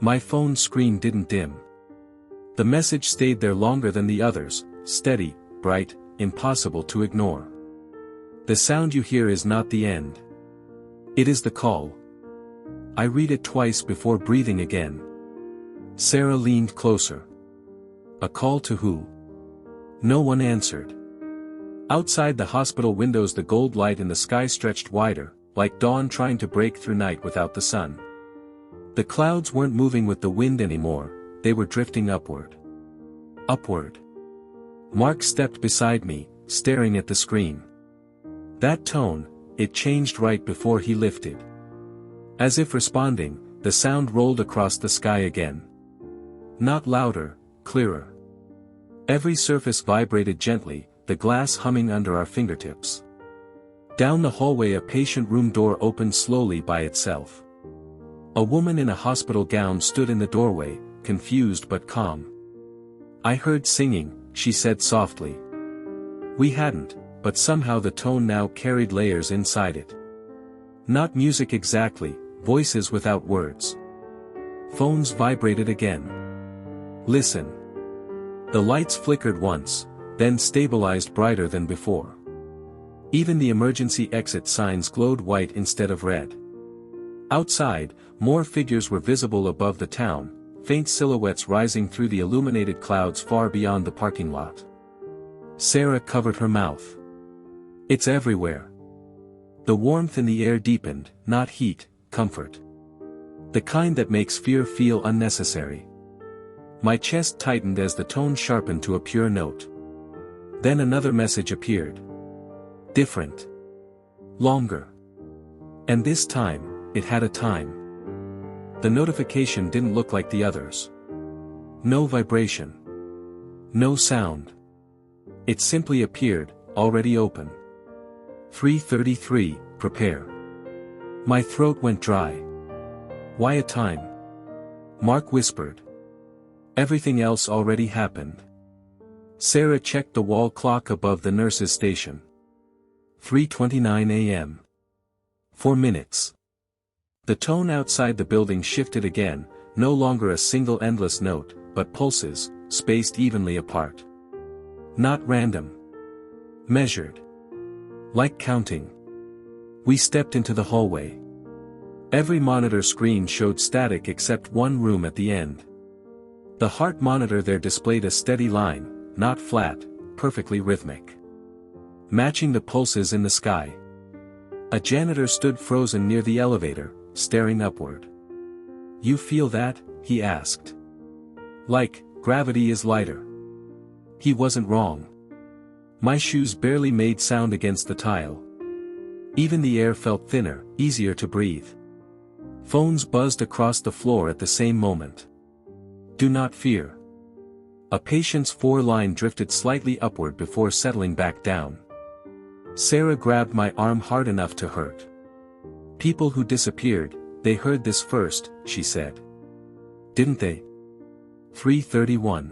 My phone screen didn't dim. The message stayed there longer than the others, steady, bright, impossible to ignore. The sound you hear is not the end. It is the call. I read it twice before breathing again. Sarah leaned closer. A call to who? No one answered. Outside the hospital windows, the gold light in the sky stretched wider, like dawn trying to break through night without the sun. The clouds weren't moving with the wind anymore, they were drifting upward. Upward. Mark stepped beside me, staring at the screen. That tone, it changed right before he lifted. As if responding, the sound rolled across the sky again. Not louder, clearer. Every surface vibrated gently, the glass humming under our fingertips. Down the hallway, a patient room door opened slowly by itself. A woman in a hospital gown stood in the doorway, confused but calm. I heard singing, she said softly. We hadn't, but somehow the tone now carried layers inside it. Not music exactly, voices without words. Phones vibrated again. Listen. The lights flickered once, then stabilized brighter than before. Even the emergency exit signs glowed white instead of red. Outside, more figures were visible above the town, faint silhouettes rising through the illuminated clouds far beyond the parking lot. Sarah covered her mouth. It's everywhere. The warmth in the air deepened, not heat, comfort. The kind that makes fear feel unnecessary. My chest tightened as the tone sharpened to a pure note. Then another message appeared. Different. Longer. And this time, it had a time. The notification didn't look like the others. No vibration. No sound. It simply appeared, already open. 3:33, prepare. My throat went dry. Why a time? Mark whispered. Everything else already happened. Sarah checked the wall clock above the nurse's station. 3:29 a.m. 4 minutes. The tone outside the building shifted again, no longer a single endless note, but pulses, spaced evenly apart. Not random. Measured. Like counting. We stepped into the hallway. Every monitor screen showed static except one room at the end. The heart monitor there displayed a steady line, not flat, perfectly rhythmic. Matching the pulses in the sky. A janitor stood frozen near the elevator, staring upward. You feel that? He asked. Like, gravity is lighter. He wasn't wrong. My shoes barely made sound against the tile. Even the air felt thinner, easier to breathe. Phones buzzed across the floor at the same moment. Do not fear. A patient's four-line drifted slightly upward before settling back down. Sarah grabbed my arm hard enough to hurt. People who disappeared, they heard this first, she said. Didn't they? 3:31.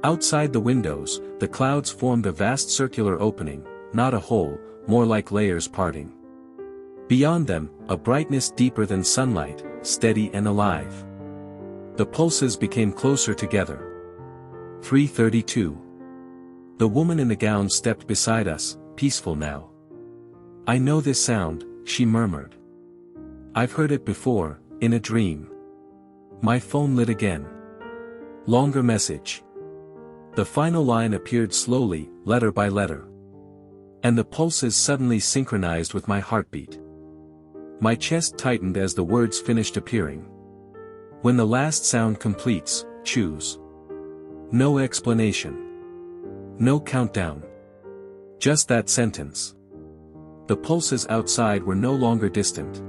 Outside the windows, the clouds formed a vast circular opening, not a hole, more like layers parting. Beyond them, a brightness deeper than sunlight, steady and alive. The pulses became closer together. 3:32. The woman in the gown stepped beside us, peaceful now. I know this sound, she murmured. I've heard it before, in a dream. My phone lit again. Longer message. The final line appeared slowly, letter by letter. And the pulses suddenly synchronized with my heartbeat. My chest tightened as the words finished appearing. When the last sound completes, choose. No explanation. No countdown. Just that sentence. The pulses outside were no longer distant.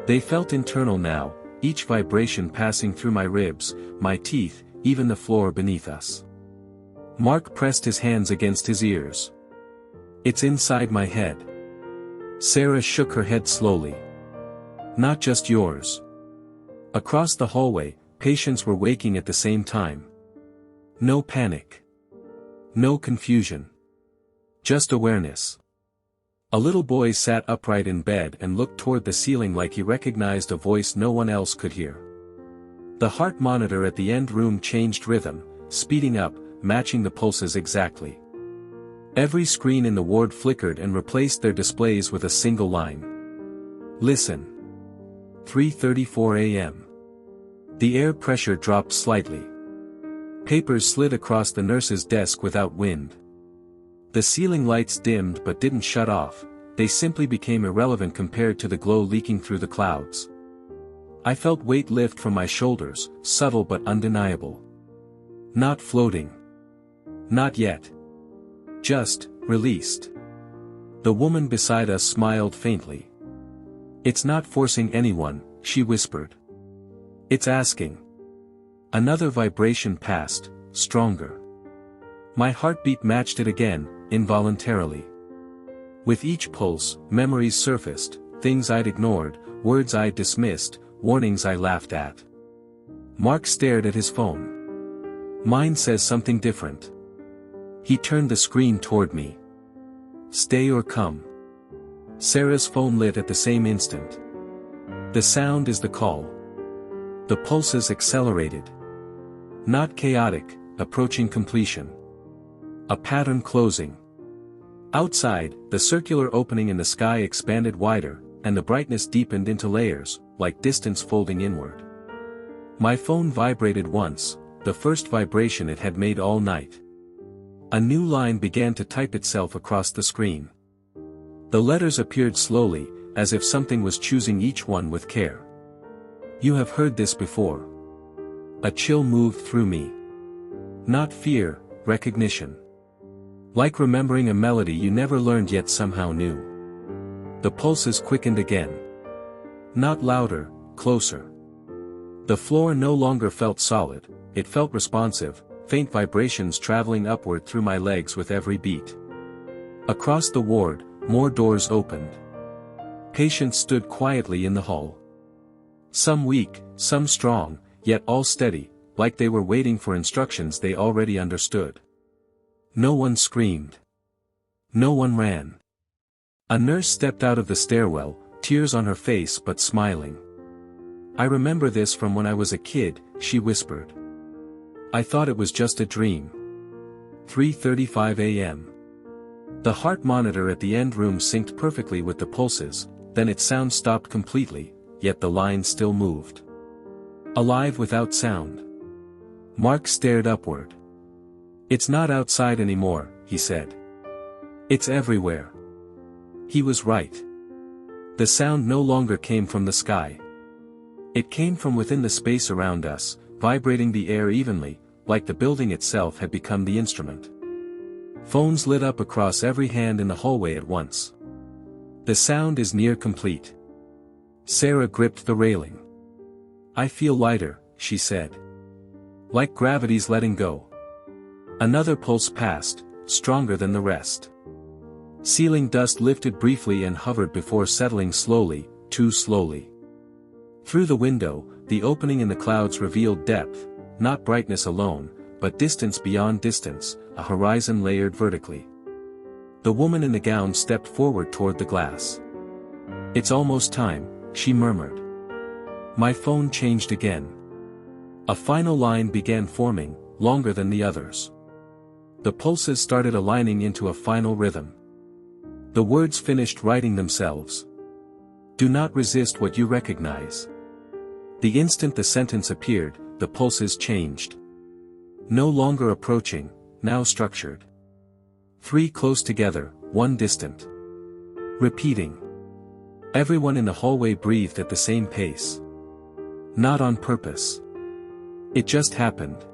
They felt internal now, each vibration passing through my ribs, my teeth, even the floor beneath us. Mark pressed his hands against his ears. It's inside my head. Sarah shook her head slowly. Not just yours. Across the hallway, patients were waking at the same time. No panic. No confusion. Just awareness. A little boy sat upright in bed and looked toward the ceiling like he recognized a voice no one else could hear. The heart monitor at the end room changed rhythm, speeding up, matching the pulses exactly. Every screen in the ward flickered and replaced their displays with a single line. Listen. 3:34 a.m. The air pressure dropped slightly. Papers slid across the nurse's desk without wind. The ceiling lights dimmed but didn't shut off, they simply became irrelevant compared to the glow leaking through the clouds. I felt weight lift from my shoulders, subtle but undeniable. Not floating. Not yet. Just, released. The woman beside us smiled faintly. It's not forcing anyone, she whispered. It's asking. Another vibration passed, stronger. My heartbeat matched it again, involuntarily. With each pulse, memories surfaced, things I'd ignored, words I'd dismissed, warnings I laughed at. Mark stared at his phone. Mine says something different. He turned the screen toward me. Stay or come. Sarah's phone lit at the same instant. The sound is the call. The pulses accelerated. Not chaotic, approaching completion. A pattern closing. Outside, the circular opening in the sky expanded wider, and the brightness deepened into layers, like distance folding inward. My phone vibrated once, the first vibration it had made all night. A new line began to type itself across the screen. The letters appeared slowly, as if something was choosing each one with care. You have heard this before. A chill moved through me. Not fear, recognition. Like remembering a melody you never learned yet somehow knew. The pulses quickened again. Not louder, closer. The floor no longer felt solid, it felt responsive, faint vibrations traveling upward through my legs with every beat. Across the ward, more doors opened. Patients stood quietly in the hall. Some weak, some strong, yet all steady, like they were waiting for instructions they already understood. No one screamed. No one ran. A nurse stepped out of the stairwell, tears on her face but smiling. I remember this from when I was a kid, she whispered. I thought it was just a dream. 3:35 a.m. The heart monitor at the end room synced perfectly with the pulses, then its sound stopped completely, yet the line still moved. Alive without sound. Mark stared upward. It's not outside anymore, he said. It's everywhere. He was right. The sound no longer came from the sky. It came from within the space around us, vibrating the air evenly, like the building itself had become the instrument. Phones lit up across every hand in the hallway at once. The sound is near complete. Sarah gripped the railing. I feel lighter, she said. Like gravity's letting go. Another pulse passed, stronger than the rest. Ceiling dust lifted briefly and hovered before settling slowly, too slowly. Through the window, the opening in the clouds revealed depth, not brightness alone, but distance beyond distance, a horizon layered vertically. The woman in the gown stepped forward toward the glass. It's almost time, she murmured. My phone changed again. A final line began forming, longer than the others. The pulses started aligning into a final rhythm. The words finished writing themselves. Do not resist what you recognize. The instant the sentence appeared, the pulses changed. No longer approaching, now structured. 3 close together, 1 distant. Repeating. Everyone in the hallway breathed at the same pace. Not on purpose. It just happened.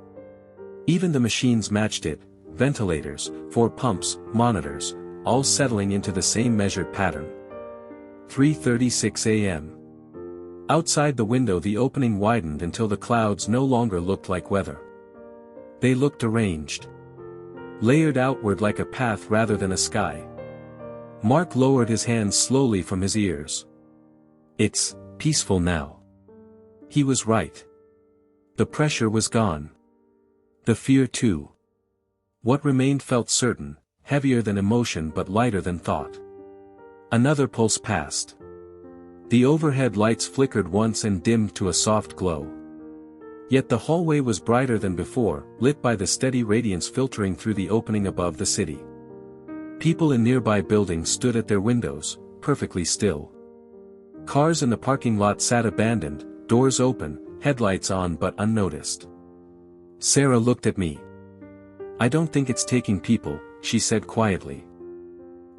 Even the machines matched it, ventilators, 4 pumps, monitors, all settling into the same measured pattern. 3:36 a.m. Outside the window the opening widened until the clouds no longer looked like weather. They looked arranged. Layered outward like a path rather than a sky. Mark lowered his hands slowly from his ears. It's peaceful now. He was right. The pressure was gone. The fear too. What remained felt certain, heavier than emotion but lighter than thought. Another pulse passed. The overhead lights flickered once and dimmed to a soft glow. Yet the hallway was brighter than before, lit by the steady radiance filtering through the opening above the city. People in nearby buildings stood at their windows, perfectly still. Cars in the parking lot sat abandoned, doors open, headlights on but unnoticed. Sarah looked at me. "I don't think it's taking people," she said quietly.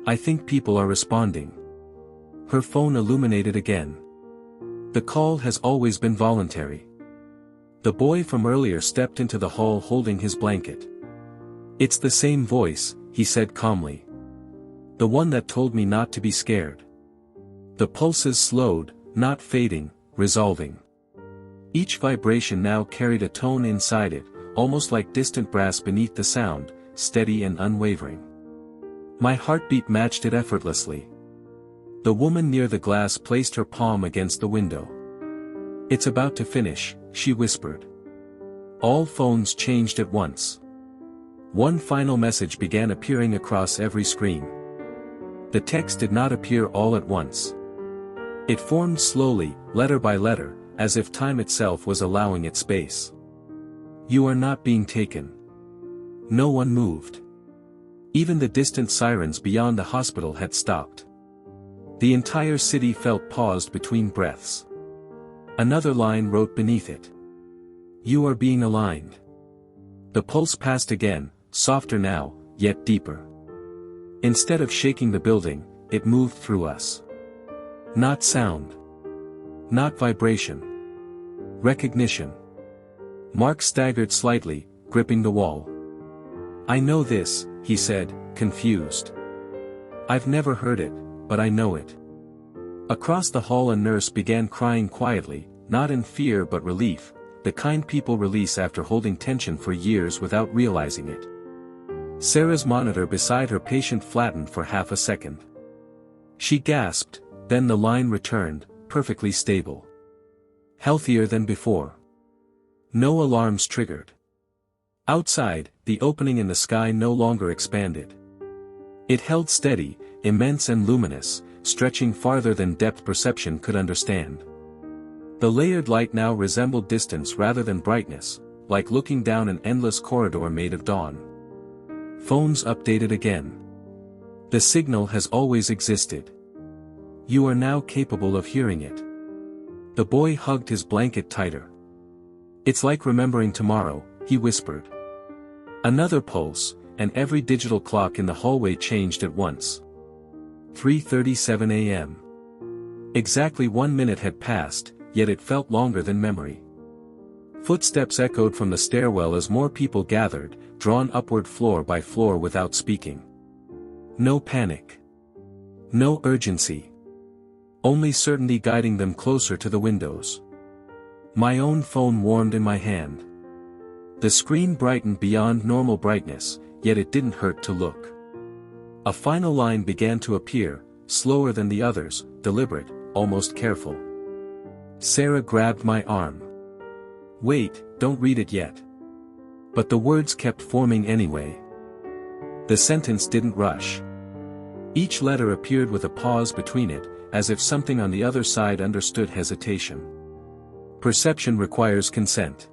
"I think people are responding." Her phone illuminated again. The call has always been voluntary. The boy from earlier stepped into the hall holding his blanket. "It's the same voice," he said calmly. "The one that told me not to be scared." The pulses slowed, not fading, resolving. Each vibration now carried a tone inside it, almost like distant brass beneath the sound, steady and unwavering. My heartbeat matched it effortlessly. The woman near the glass placed her palm against the window. "It's about to finish," she whispered. All phones changed at once. One final message began appearing across every screen. The text did not appear all at once. It formed slowly, letter by letter, as if time itself was allowing it space. "You are not being taken." No one moved. Even the distant sirens beyond the hospital had stopped. The entire city felt paused between breaths. Another line wrote beneath it. "You are being aligned." The pulse passed again, softer now, yet deeper. Instead of shaking the building, it moved through us. Not sound. Not vibration. Recognition. Mark staggered slightly, gripping the wall. "I know this," he said, confused. "I've never heard it, but I know it." Across the hall a nurse began crying quietly, not in fear but relief, the kind people release after holding tension for years without realizing it. Sarah's monitor beside her patient flattened for half a second. She gasped, then the line returned, perfectly stable. Healthier than before. No alarms triggered. Outside, the opening in the sky no longer expanded. It held steady, immense and luminous, stretching farther than depth perception could understand. The layered light now resembled distance rather than brightness, like looking down an endless corridor made of dawn. Phones updated again. The signal has always existed. You are now capable of hearing it. The boy hugged his blanket tighter. It's like remembering tomorrow, he whispered. Another pulse, and every digital clock in the hallway changed at once. 3:37 a.m. Exactly 1 minute had passed, yet it felt longer than memory. Footsteps echoed from the stairwell as more people gathered, drawn upward floor by floor without speaking. No panic. No urgency. Only certainty guiding them closer to the windows. My own phone warmed in my hand. The screen brightened beyond normal brightness, yet it didn't hurt to look. A final line began to appear, slower than the others, deliberate, almost careful. Sarah grabbed my arm. Wait, don't read it yet. But the words kept forming anyway. The sentence didn't rush. Each letter appeared with a pause between it, as if something on the other side understood hesitation. Perception requires consent.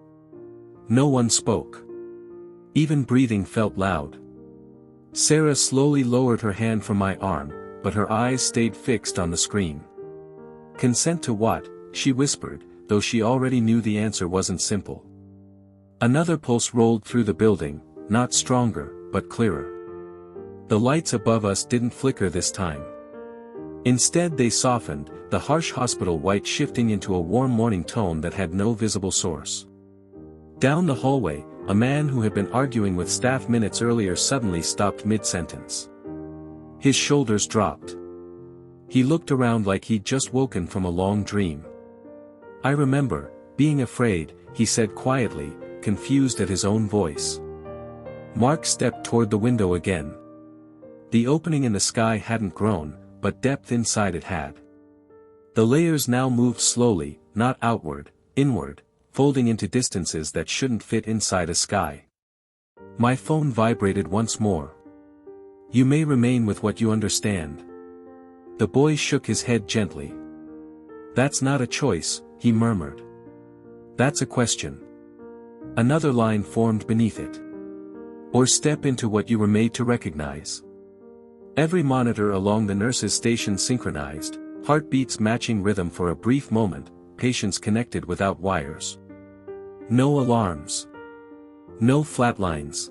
No one spoke. Even breathing felt loud. Sarah slowly lowered her hand from my arm, but her eyes stayed fixed on the screen. Consent to what? She whispered, though she already knew the answer wasn't simple. Another pulse rolled through the building, not stronger, but clearer. The lights above us didn't flicker this time. Instead they softened, the harsh hospital white shifting into a warm morning tone that had no visible source. Down the hallway, a man who had been arguing with staff minutes earlier suddenly stopped mid-sentence. His shoulders dropped. He looked around like he'd just woken from a long dream. I remember, being afraid, he said quietly, confused at his own voice. Mark stepped toward the window again. The opening in the sky hadn't grown, but depth inside it had. The layers now moved slowly, not outward, inward, folding into distances that shouldn't fit inside a sky. My phone vibrated once more. You may remain with what you understand. The boy shook his head gently. That's not a choice, he murmured. That's a question. Another line formed beneath it. Or step into what you were made to recognize. Every monitor along the nurse's station synchronized, heartbeats matching rhythm for a brief moment, patients connected without wires. No alarms. No flatlines.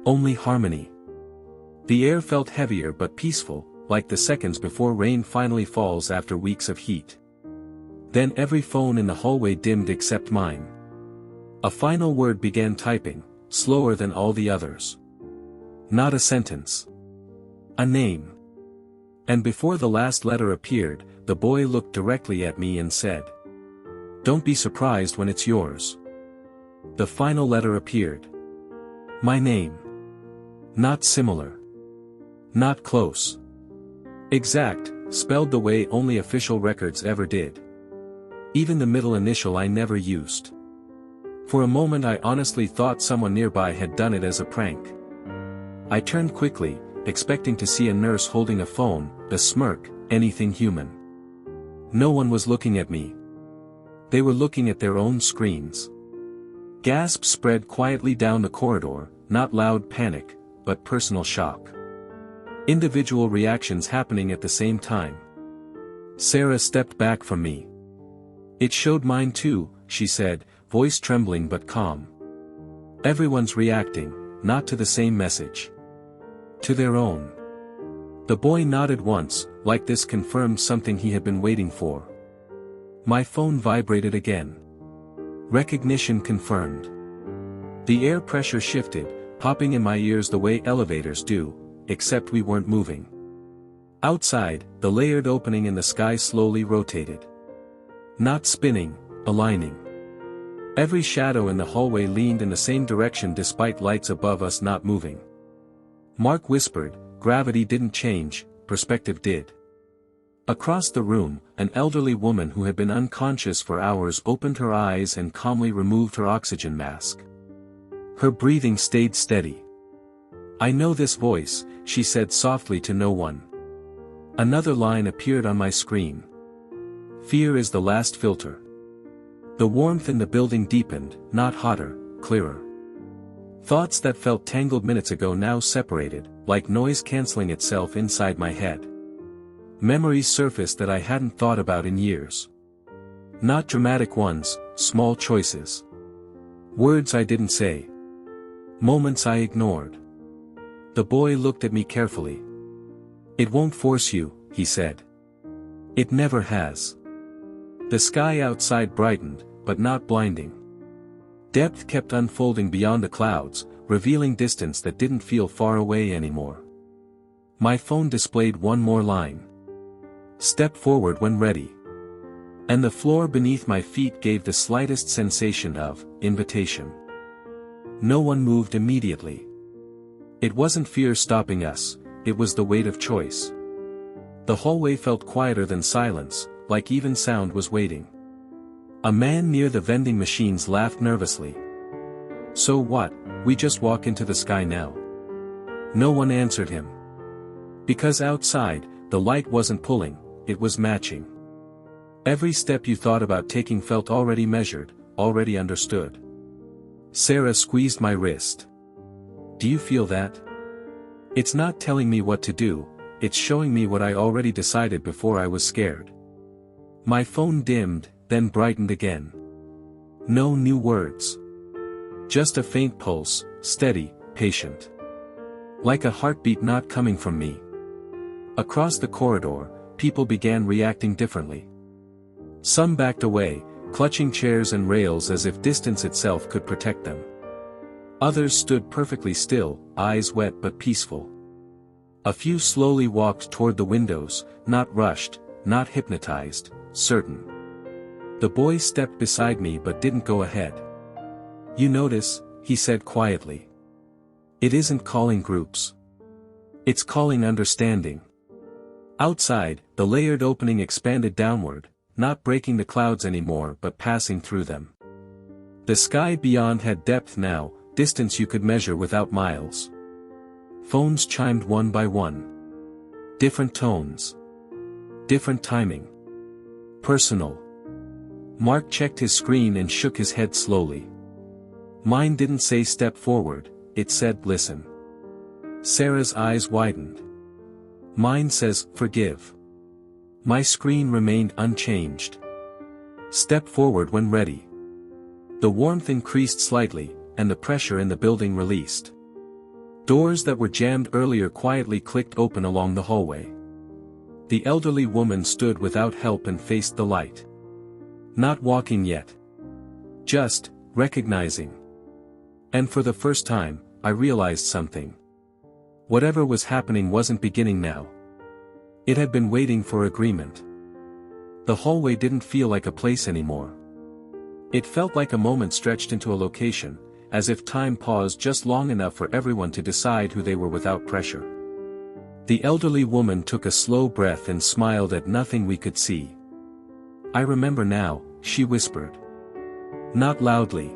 Only harmony. The air felt heavier but peaceful, like the seconds before rain finally falls after weeks of heat. Then every phone in the hallway dimmed except mine. A final word began typing, slower than all the others. Not a sentence. A name. And before the last letter appeared, the boy looked directly at me and said, "Don't be surprised when it's yours." The final letter appeared. My name. Not similar. Not close. Exact, spelled the way only official records ever did. Even the middle initial I never used. For a moment I honestly thought someone nearby had done it as a prank. I turned quickly, expecting to see a nurse holding a phone, a smirk, anything human. No one was looking at me. They were looking at their own screens. Gasps spread quietly down the corridor, not loud panic, but personal shock. Individual reactions happening at the same time. Sarah stepped back from me. "It showed mine too," she said, voice trembling but calm. "Everyone's reacting, not to the same message. To their own." The boy nodded once, like this confirmed something he had been waiting for. My phone vibrated again. Recognition confirmed. The air pressure shifted, popping in my ears the way elevators do, except we weren't moving. Outside, the layered opening in the sky slowly rotated. Not spinning, aligning. Every shadow in the hallway leaned in the same direction despite lights above us not moving. Mark whispered, "Gravity didn't change, perspective did." Across the room, an elderly woman who had been unconscious for hours opened her eyes and calmly removed her oxygen mask. Her breathing stayed steady. "I know this voice," she said softly to no one. Another line appeared on my screen. "Fear is the last filter." The warmth in the building deepened, not hotter, clearer. Thoughts that felt tangled minutes ago now separated, like noise canceling itself inside my head. Memories surfaced that I hadn't thought about in years. Not dramatic ones, small choices. Words I didn't say. Moments I ignored. The boy looked at me carefully. "It won't force you," he said. "It never has." The sky outside brightened, but not blinding. Depth kept unfolding beyond the clouds, revealing distance that didn't feel far away anymore. My phone displayed one more line. "Step forward when ready." And the floor beneath my feet gave the slightest sensation of invitation. No one moved immediately. It wasn't fear stopping us, it was the weight of choice. The hallway felt quieter than silence, like even sound was waiting. A man near the vending machines laughed nervously. "So what, we just walk into the sky now?" No one answered him. Because outside, the light wasn't pulling, it was matching. Every step you thought about taking felt already measured, already understood. Sarah squeezed my wrist. "Do you feel that? It's not telling me what to do, it's showing me what I already decided before I was scared." My phone dimmed, then brightened again. No new words. Just a faint pulse, steady, patient. Like a heartbeat not coming from me. Across the corridor, people began reacting differently. Some backed away, clutching chairs and rails as if distance itself could protect them. Others stood perfectly still, eyes wet but peaceful. A few slowly walked toward the windows, not rushed, not hypnotized, certain. The boy stepped beside me but didn't go ahead. "You notice," he said quietly. "It isn't calling groups. It's calling understanding." Outside, the layered opening expanded downward, not breaking the clouds anymore but passing through them. The sky beyond had depth now, distance you could measure without miles. Phones chimed one by one. Different tones. Different timing. Personal. Mark checked his screen and shook his head slowly. Mine didn't say step forward, it said listen. Sarah's eyes widened. Mine says forgive. My screen remained unchanged. Step forward when ready. The warmth increased slightly, and the pressure in the building released. Doors that were jammed earlier quietly clicked open along the hallway. The elderly woman stood without help and faced the light. Not walking yet. Just recognizing. And for the first time, I realized something. Whatever was happening wasn't beginning now. It had been waiting for agreement. The hallway didn't feel like a place anymore. It felt like a moment stretched into a location, as if time paused just long enough for everyone to decide who they were without pressure. The elderly woman took a slow breath and smiled at nothing we could see. I remember now, she whispered. Not loudly.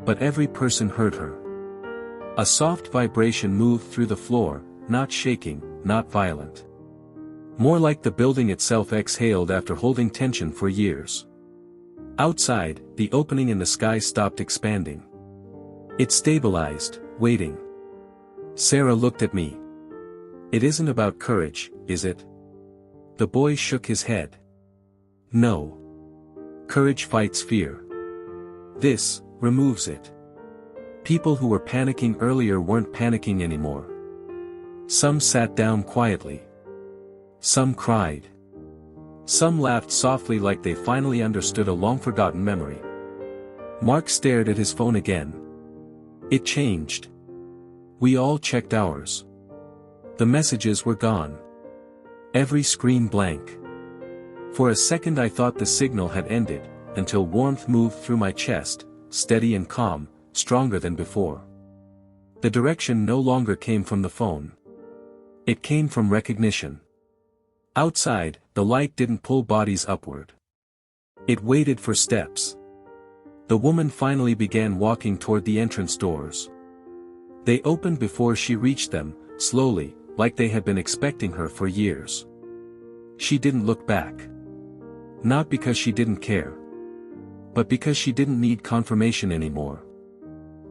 But every person heard her. A soft vibration moved through the floor, not shaking, not violent. More like the building itself exhaled after holding tension for years. Outside, the opening in the sky stopped expanding. It stabilized, waiting. Sarah looked at me. It isn't about courage, is it? The boy shook his head. No. Courage fights fear. This removes it. People who were panicking earlier weren't panicking anymore. Some sat down quietly. Some cried. Some laughed softly like they finally understood a long-forgotten memory. Mark stared at his phone again. It changed. We all checked ours. The messages were gone. Every screen blank. For a second I thought the signal had ended, until warmth moved through my chest, steady and calm, stronger than before. The direction no longer came from the phone. It came from recognition. Outside, the light didn't pull bodies upward. It waited for steps. The woman finally began walking toward the entrance doors. They opened before she reached them, slowly, like they had been expecting her for years. She didn't look back. Not because she didn't care. But because she didn't need confirmation anymore.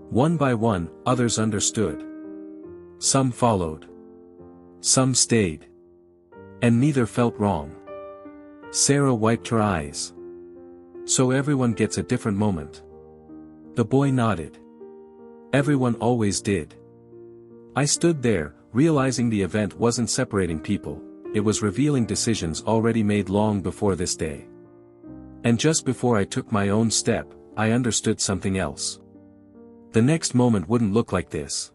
One by one, others understood. Some followed. Some stayed. And neither felt wrong. Sarah wiped her eyes. So everyone gets a different moment. The boy nodded. Everyone always did. I stood there, realizing the event wasn't separating people, it was revealing decisions already made long before this day. And just before I took my own step, I understood something else. The next moment wouldn't look like this.